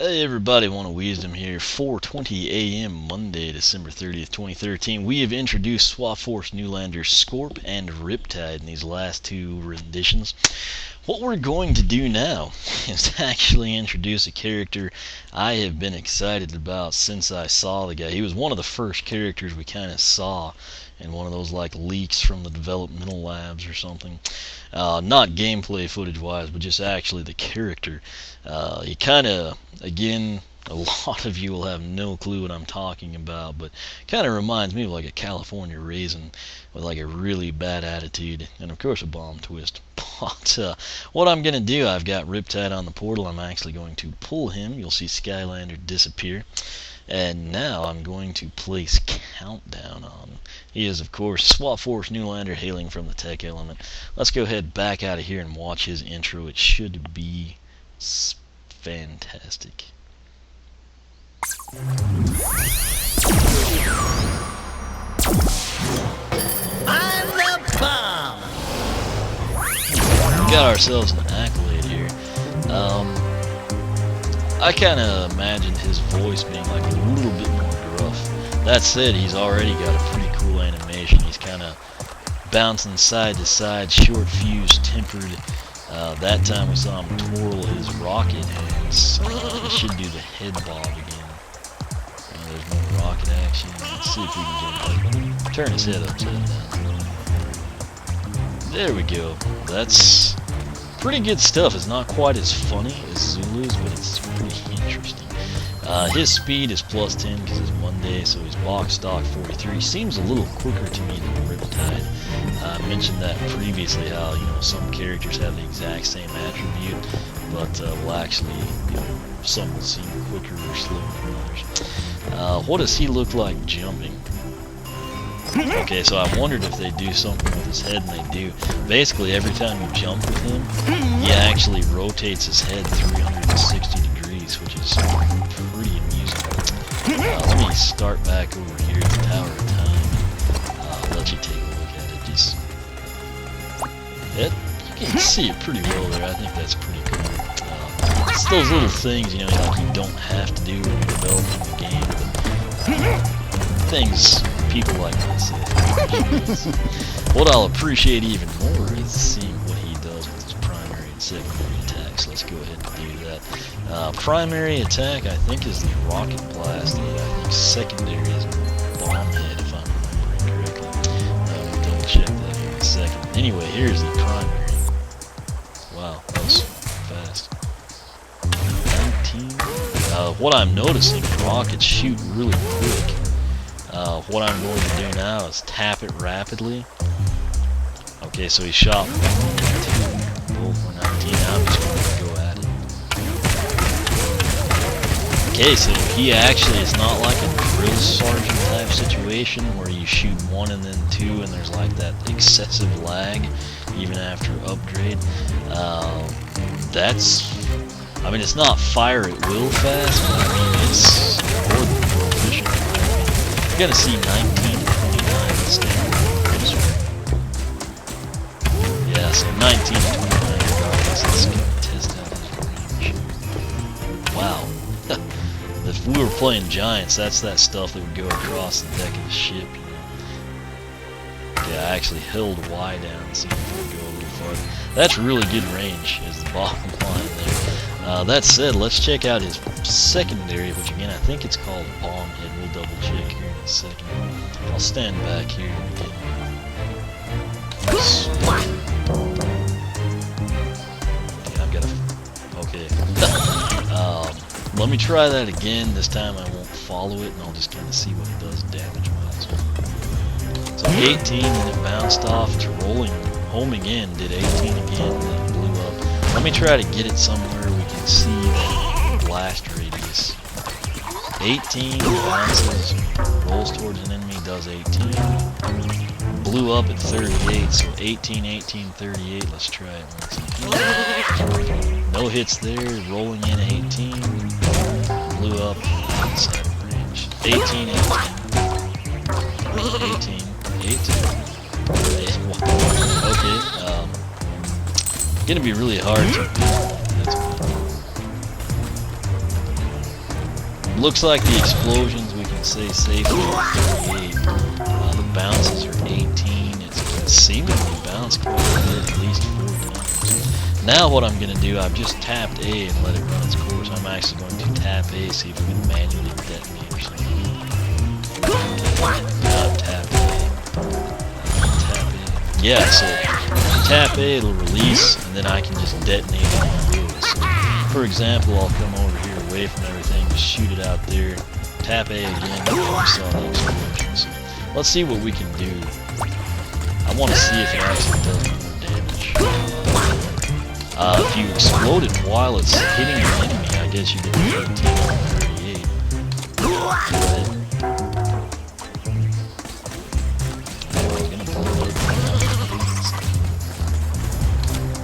Hey everybody, One of Wisdom here, 4:20 a.m. Monday, December 30th, 2013. We have introduced Swap Force Newlander Scorp and Riptide in these last two renditions. What we're going to do now is actually introduce a character I have been excited about since I saw the guy. He was one of the first characters we kind of saw in one of those like leaks from the developmental labs or something. Not gameplay footage wise, but just actually the character. He kind of, again, a lot of you will have no clue what I'm talking about, but kind of reminds me of like a California raisin with like a really bad attitude and of course a bomb twist. But what I'm going to do, I've got Riptide on the portal. I'm actually going to pull him. You'll see Skylander disappear. And now I'm going to place Countdown on. He is, of course, Swap Force Newlander hailing from the Tech Element. Let's go ahead back out of here and watch his intro. It should be fantastic. I'm the bomb. We got ourselves an accolade here. I kind of imagined his voice being like a little bit more gruff. That said, he's already got a pretty cool animation. He's kind of bouncing side to side, short fuse, tempered. That time we saw him twirl his rocket hands. He should do the head bob again. There's no rocket action. Let's see if we can just turn his head upside down. There we go. That's pretty good stuff. It's not quite as funny as Zulu's, but it's pretty interesting. His speed is plus 10 because it's Monday, so he's box stock 43. Seems a little quicker to me than Riptide. I mentioned that previously, how some characters have the exact same attribute, but will actually, some will seem quicker or slower than others. What does he look like jumping? Okay, so I wondered if they do something with his head, and they do. Basically, every time you jump with him, he actually rotates his head 360 degrees, which is pretty amusing. Let me start back over here at the Tower of Time. I'll let you take a look at it. Just you can see it pretty well there. I think that's pretty cool. It's those little things, like you don't have to do when you're developing the game, but things people like myself. What I'll appreciate even more is seeing what he does with his primary and secondary attacks. Let's go ahead and do that. Primary attack, I think, is the rocket blast. I think secondary is bomb head, if I'm remembering correctly. We'll double check that in a second. Anyway, here's the primary. Wow, that was fast. 19. What I'm noticing, rockets shoot really quick. What I'm going to do now is tap it rapidly. Okay, so he shot 1 and 2. Both were 19. Now I'm just going to go at it. Okay, so he actually is not like a drill sergeant type situation where you shoot 1 and then 2 and there's like that excessive lag even after upgrade. It's not fire at will fast, but it's more than proficient. You're gonna see 19 to 29 instead. Yeah, so 19 to 29 regardless. Let's go test out his range. Wow. If we were playing Giants, that's that stuff that would go across the deck of the ship, Yeah, I actually held Y down so you could go a little farther. That's really good range, is the bottom line there. That said, let's check out his secondary, which again I think it's called Bomb Head. We'll double check here in a second. I'll stand back here and get let me try that again. This time I won't follow it, and I'll just kind of see what it does damage-wise. So 18, and it bounced off to rolling, homing in, did 18 again, and then blew up. Let me try to get it somewhere we can see the blast radius. 18, bounces, rolls towards an enemy, does 18. Blew up at 38, so 18, 18, 38. Let's try it once again. No hits there, rolling in 18. Blew up inside of range. 18, 18. 18, 18. Okay, gonna be really hard to beat. looks like the explosions we can say safely are 38. The bounces are 18. It's seemingly bounced quite a bit, at least 4 times. Now what I'm going to do, I've just tapped A and let it run its course. I'm actually going to tap A, see if we can manually detonate or something. Tap A. Tap A. Yeah, so tap A, it'll release, and then I can just detonate it on wheels. So, for example, I'll come over here away from everything, just shoot it out there, tap A again, and we saw the explosion. So let's see what we can do. I want to see if it actually does more damage. If you explode it while it's hitting an enemy, I guess you get 13 or 38.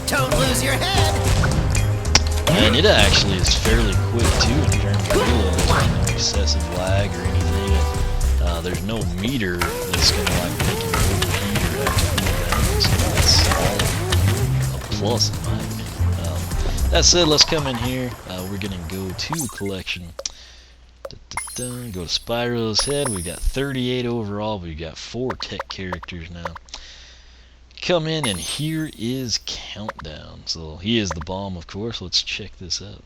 Don't lose your head. And it actually is fairly quick too in terms of reload. There's no excessive lag or anything. There's no meter that's gonna like make it overheat or have to cool down. So that's all a plus in my opinion. That said, let's come in here. We're gonna go to collection. Go to Spyro's head. We got 38 overall. We got 4 tech characters now. Come in, and here is Countdown. So he is the bomb, of course. Let's check this out.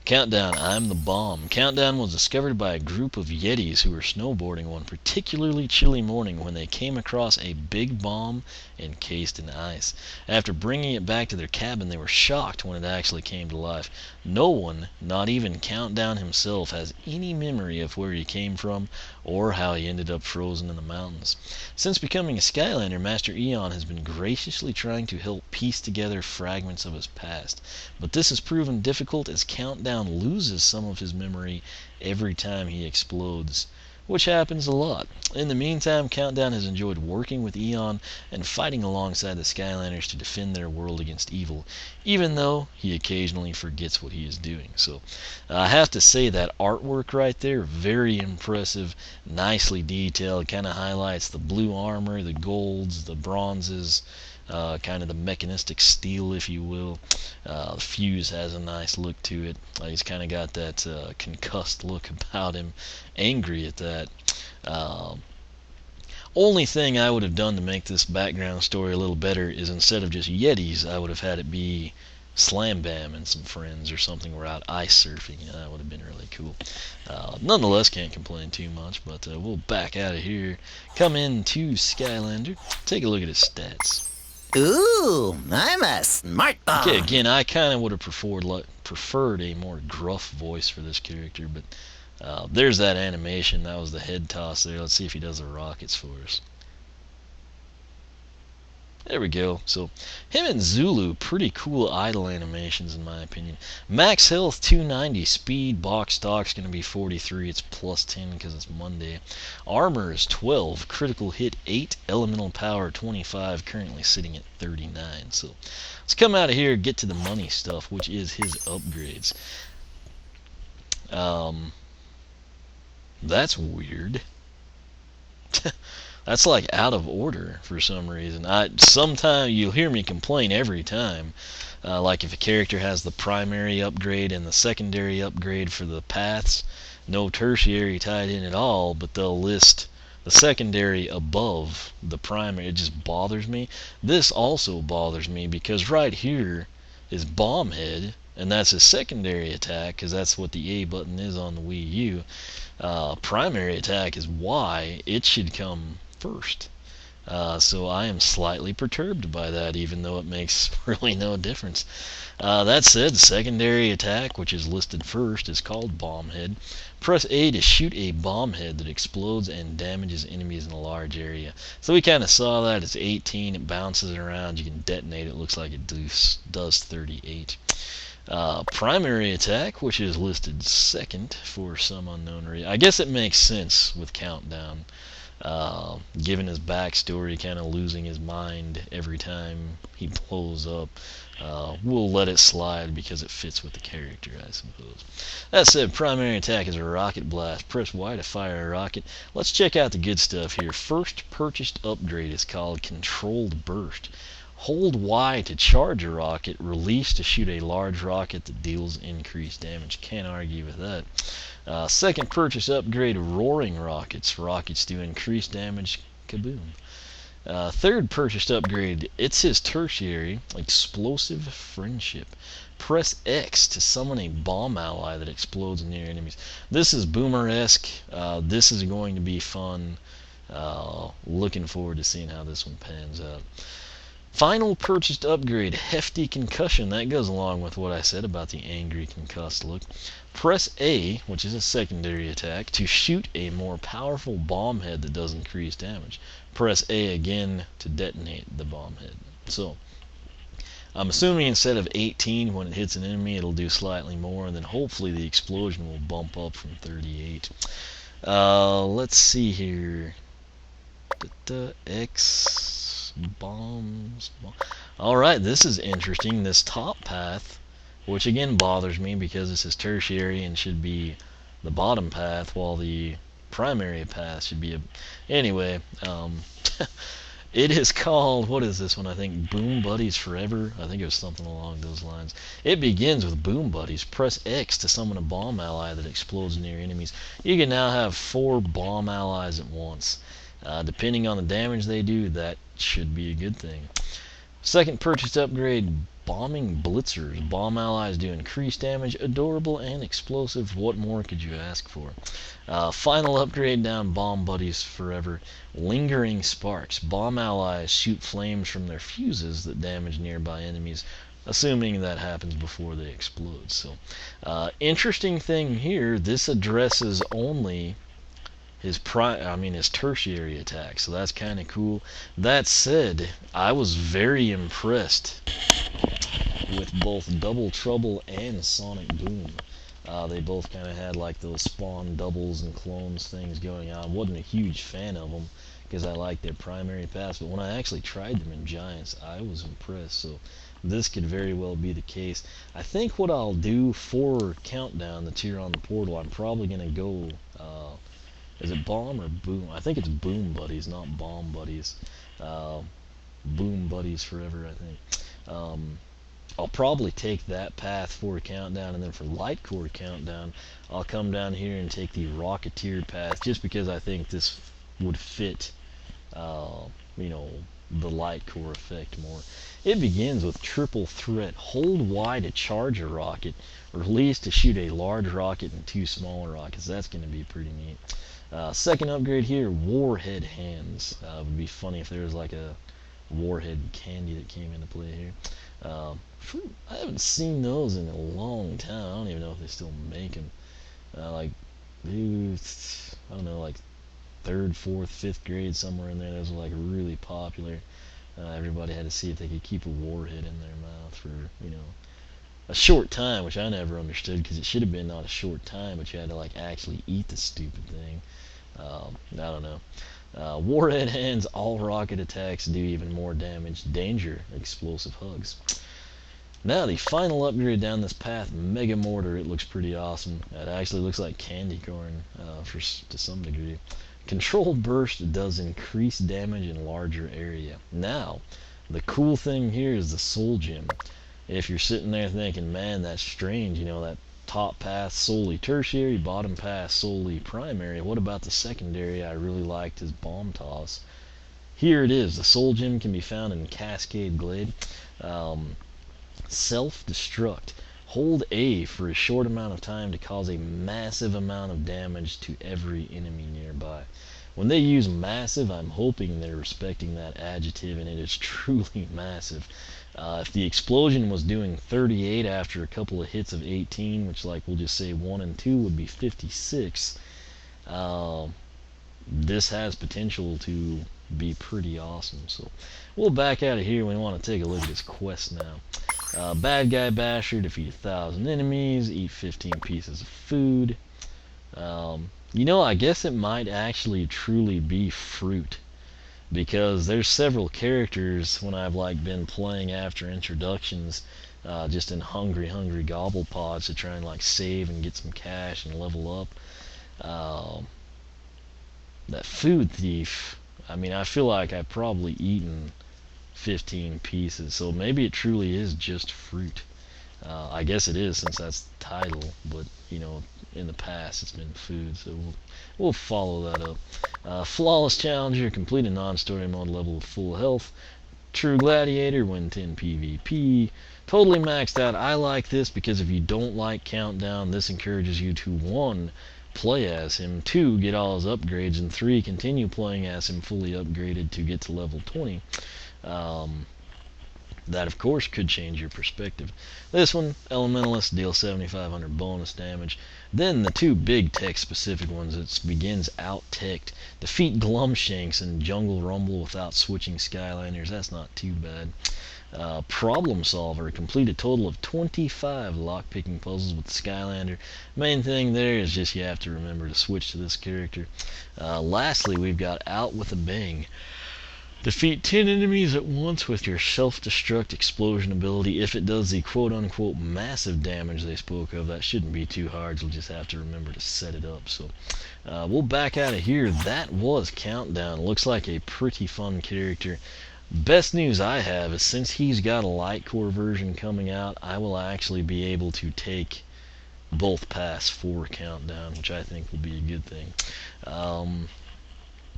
Countdown, I'm the bomb. Countdown was discovered by a group of Yetis who were snowboarding one particularly chilly morning when they came across a big bomb encased in ice. After bringing it back to their cabin, they were shocked when it actually came to life. No one, not even Countdown himself, has any memory of where he came from or how he ended up frozen in the mountains. Since becoming a Skylander, Master Eon has been graciously trying to help piece together fragments of his past. But this has proven difficult as Countdown loses some of his memory every time he explodes, which happens a lot. In the meantime, Countdown has enjoyed working with Eon and fighting alongside the Skylanders to defend their world against evil, even though he occasionally forgets what he is doing. So I have to say that artwork right there, very impressive, nicely detailed, kind of highlights the blue armor, the golds, the bronzes, kind of the mechanistic steel, if you will. The fuse has a nice look to it. He's kind of got that concussed look about him. Angry at that. Only thing I would have done to make this background story a little better is instead of just Yetis, I would have had it be Slam Bam and some friends or something. We're out ice surfing. That would have been really cool. Nonetheless, can't complain too much, but we'll back out of here. Come into Skylander. Take a look at his stats. Ooh, I'm a smart bomb. Okay, again, I kind of would have preferred a more gruff voice for this character, but there's that animation. That was the head toss there. Let's see if he does the rockets for us. There we go. So him and Zulu, pretty cool idle animations in my opinion. Max health 290, speed box stock's going to be 43. It's plus 10 because it's Monday. Armor is 12, critical hit 8, elemental power 25, currently sitting at 39. So let's come out of here and get to the money stuff, which is his upgrades. That's weird. That's like out of order for some reason. Sometimes you'll hear me complain every time. Like if a character has the primary upgrade and the secondary upgrade for the paths, no tertiary tied in at all, but they'll list the secondary above the primary. It just bothers me. This also bothers me because right here is Bomb Head, and that's his secondary attack because that's what the A button is on the Wii U. Primary attack is Y. It should come first. So I am slightly perturbed by that, even though it makes really no difference. That said, secondary attack, which is listed first, is called Bomb Head. Press A to shoot a bomb head that explodes and damages enemies in a large area. So we kind of saw that. It's 18. It bounces around. You can detonate it. Looks like it does 38. Primary attack, which is listed second for some unknown reason. I guess it makes sense with Countdown. Given his backstory, kind of losing his mind every time he blows up. We'll let it slide because it fits with the character, I suppose. That said, primary attack is a rocket blast. Press Y to fire a rocket. Let's check out the good stuff here. First purchased upgrade is called Controlled Burst. Hold Y to charge a rocket, release to shoot a large rocket that deals increased damage. Can't argue with that. Second purchase upgrade, roaring rockets. Rockets do increased damage. Kaboom. Third purchased upgrade, it's his tertiary, explosive friendship. Press X to summon a bomb ally that explodes near enemies. This is Boomer-esque. This is going to be fun. Looking forward to seeing how this one pans out. Final purchased upgrade, hefty concussion. That goes along with what I said about the angry concussed look. Press A, which is a secondary attack, to shoot a more powerful bomb head that does increased damage. Press A again to detonate the bomb head. So, I'm assuming instead of 18 when it hits an enemy, it'll do slightly more, and then hopefully the explosion will bump up from 38. Let's see here. X bombs. Alright, this is interesting. This top path, which again bothers me because this is tertiary and should be the bottom path, while the primary path should be a... Anyway, it is called, what is this one? I think Boom Buddies Forever. I think it was something along those lines. It begins with Boom Buddies. Press X to summon a bomb ally that explodes near enemies. You can now have 4 bomb allies at once. Depending on the damage they do, that should be a good thing. Second purchased upgrade, Bombing Blitzers. Bomb allies do increased damage, adorable and explosive. What more could you ask for? Final upgrade down Bomb Buddies Forever, Lingering Sparks. Bomb allies shoot flames from their fuses that damage nearby enemies, assuming that happens before they explode. So, interesting thing here, this addresses only his tertiary attack, so that's kind of cool. That said, I was very impressed with both Double Trouble and Sonic Boom. They both kind of had like those spawn doubles and clones things going on. Wasn't a huge fan of them because I liked their primary paths, but when I actually tried them in Giants, I was impressed. So this could very well be the case. I think what I'll do for Countdown that's here on the portal, I'm probably going to go... is it Bomb or Boom? I think it's Boom Buddies, not Bomb Buddies. Boom Buddies Forever, I think. I'll probably take that path for Countdown, and then for Light Core Countdown, I'll come down here and take the Rocketeer path, just because I think this would fit, the Light Core effect more. It begins with Triple Threat. Hold Y to charge a rocket, release to shoot a large rocket and 2 smaller rockets. That's going to be pretty neat. Second upgrade here, Warhead Hands. It would be funny if there was like a Warhead candy that came into play here. I haven't seen those in a long time. I don't even know if they still make them. I don't know, like 3rd, 4th, 5th grade, somewhere in there, those were like really popular. Everybody had to see if they could keep a warhead in their mouth for, a short time, which I never understood, because it should have been not a short time, but you had to like actually eat the stupid thing. I don't know. Warhead Hands, all rocket attacks do even more damage. Danger, explosive hugs. Now the final upgrade down this path, Mega Mortar. It looks pretty awesome. It actually looks like candy corn to some degree. Controlled Burst does increased damage in larger area. Now, the cool thing here is the Soul Gem. If you're sitting there thinking, man, that's strange, that top path solely tertiary, bottom path solely primary, what about the secondary? I really liked his Bomb Toss. Here it is. The Soul Gem can be found in Cascade Glade. Self-destruct. Hold A for a short amount of time to cause a massive amount of damage to every enemy nearby. When they use massive, I'm hoping they're respecting that adjective, and it is truly massive. If the explosion was doing 38 after a couple of hits of 18, which like we'll just say 1 and 2 would be 56, this has potential to be pretty awesome. So we'll back out of here. We want to take a look at this quest now. Bad Guy Basher, defeat 1,000 enemies, eat 15 pieces of food. I guess it might actually truly be fruit, because there's several characters when I've been playing after introductions, just in hungry gobble pods to try and save and get some cash and level up. That food thief, I feel like I've probably eaten 15 pieces. So maybe it truly is just fruit. I guess it is, since that's the title, but you know, in the past it's been food, so we'll follow that up. Flawless Challenger, complete a non-story mode level with full health. True Gladiator, win 10 PvP. Totally maxed out. I like this because if you don't like Countdown, this encourages you to 1. Play as him, 2. Get all his upgrades, and 3. Continue playing as him fully upgraded to get to level 20. That, of course, could change your perspective. This one, Elementalist, deals 7,500 bonus damage. Then the 2 big tech-specific ones, it begins out-teched. Defeat Glumshanks and Jungle Rumble without switching Skylanders. That's not too bad. Problem Solver, complete a total of 25 lock-picking puzzles with Skylander. Main thing there is just you have to remember to switch to this character. Lastly, we've got Out with a Bang. Defeat 10 enemies at once with your self-destruct explosion ability. If it does the quote-unquote massive damage they spoke of, that shouldn't be too hard. You'll just have to remember to set it up. So we'll back out of here. That was Countdown. Looks like a pretty fun character. Best news I have is since he's got a light core version coming out, I will actually be able to take both paths for Countdown, which I think will be a good thing.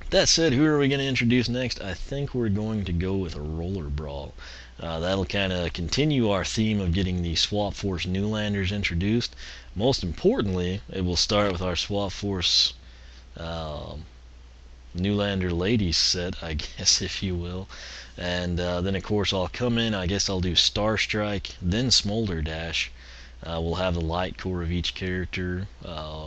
That said, who are we going to introduce next? I think we're going to go with a Roller Brawl. That'll kind of continue our theme of getting the Swap Force Newlanders introduced. Most importantly, it will start with our Swap Force Newlander Ladies set, I guess, if you will. And then, of course, I'll come in, I guess I'll do Star Strike, then Smolder Dash. We'll have the light core of each character,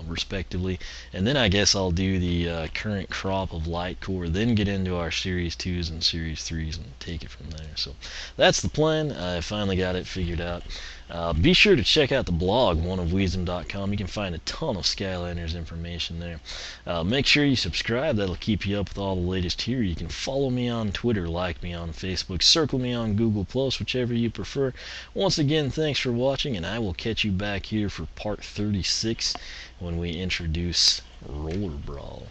respectively. And then I guess I'll do the current crop of light core, then get into our Series 2s and Series 3s and take it from there. So that's the plan. I finally got it figured out. Be sure to check out the blog, oneofwisdom.com. You can find a ton of Skylanders information there. Make sure you subscribe. That'll keep you up with all the latest here. You can follow me on Twitter, like me on Facebook, circle me on Google+, whichever you prefer. Once again, thanks for watching, and I will catch you back here for part 36 when we introduce Roller Brawl.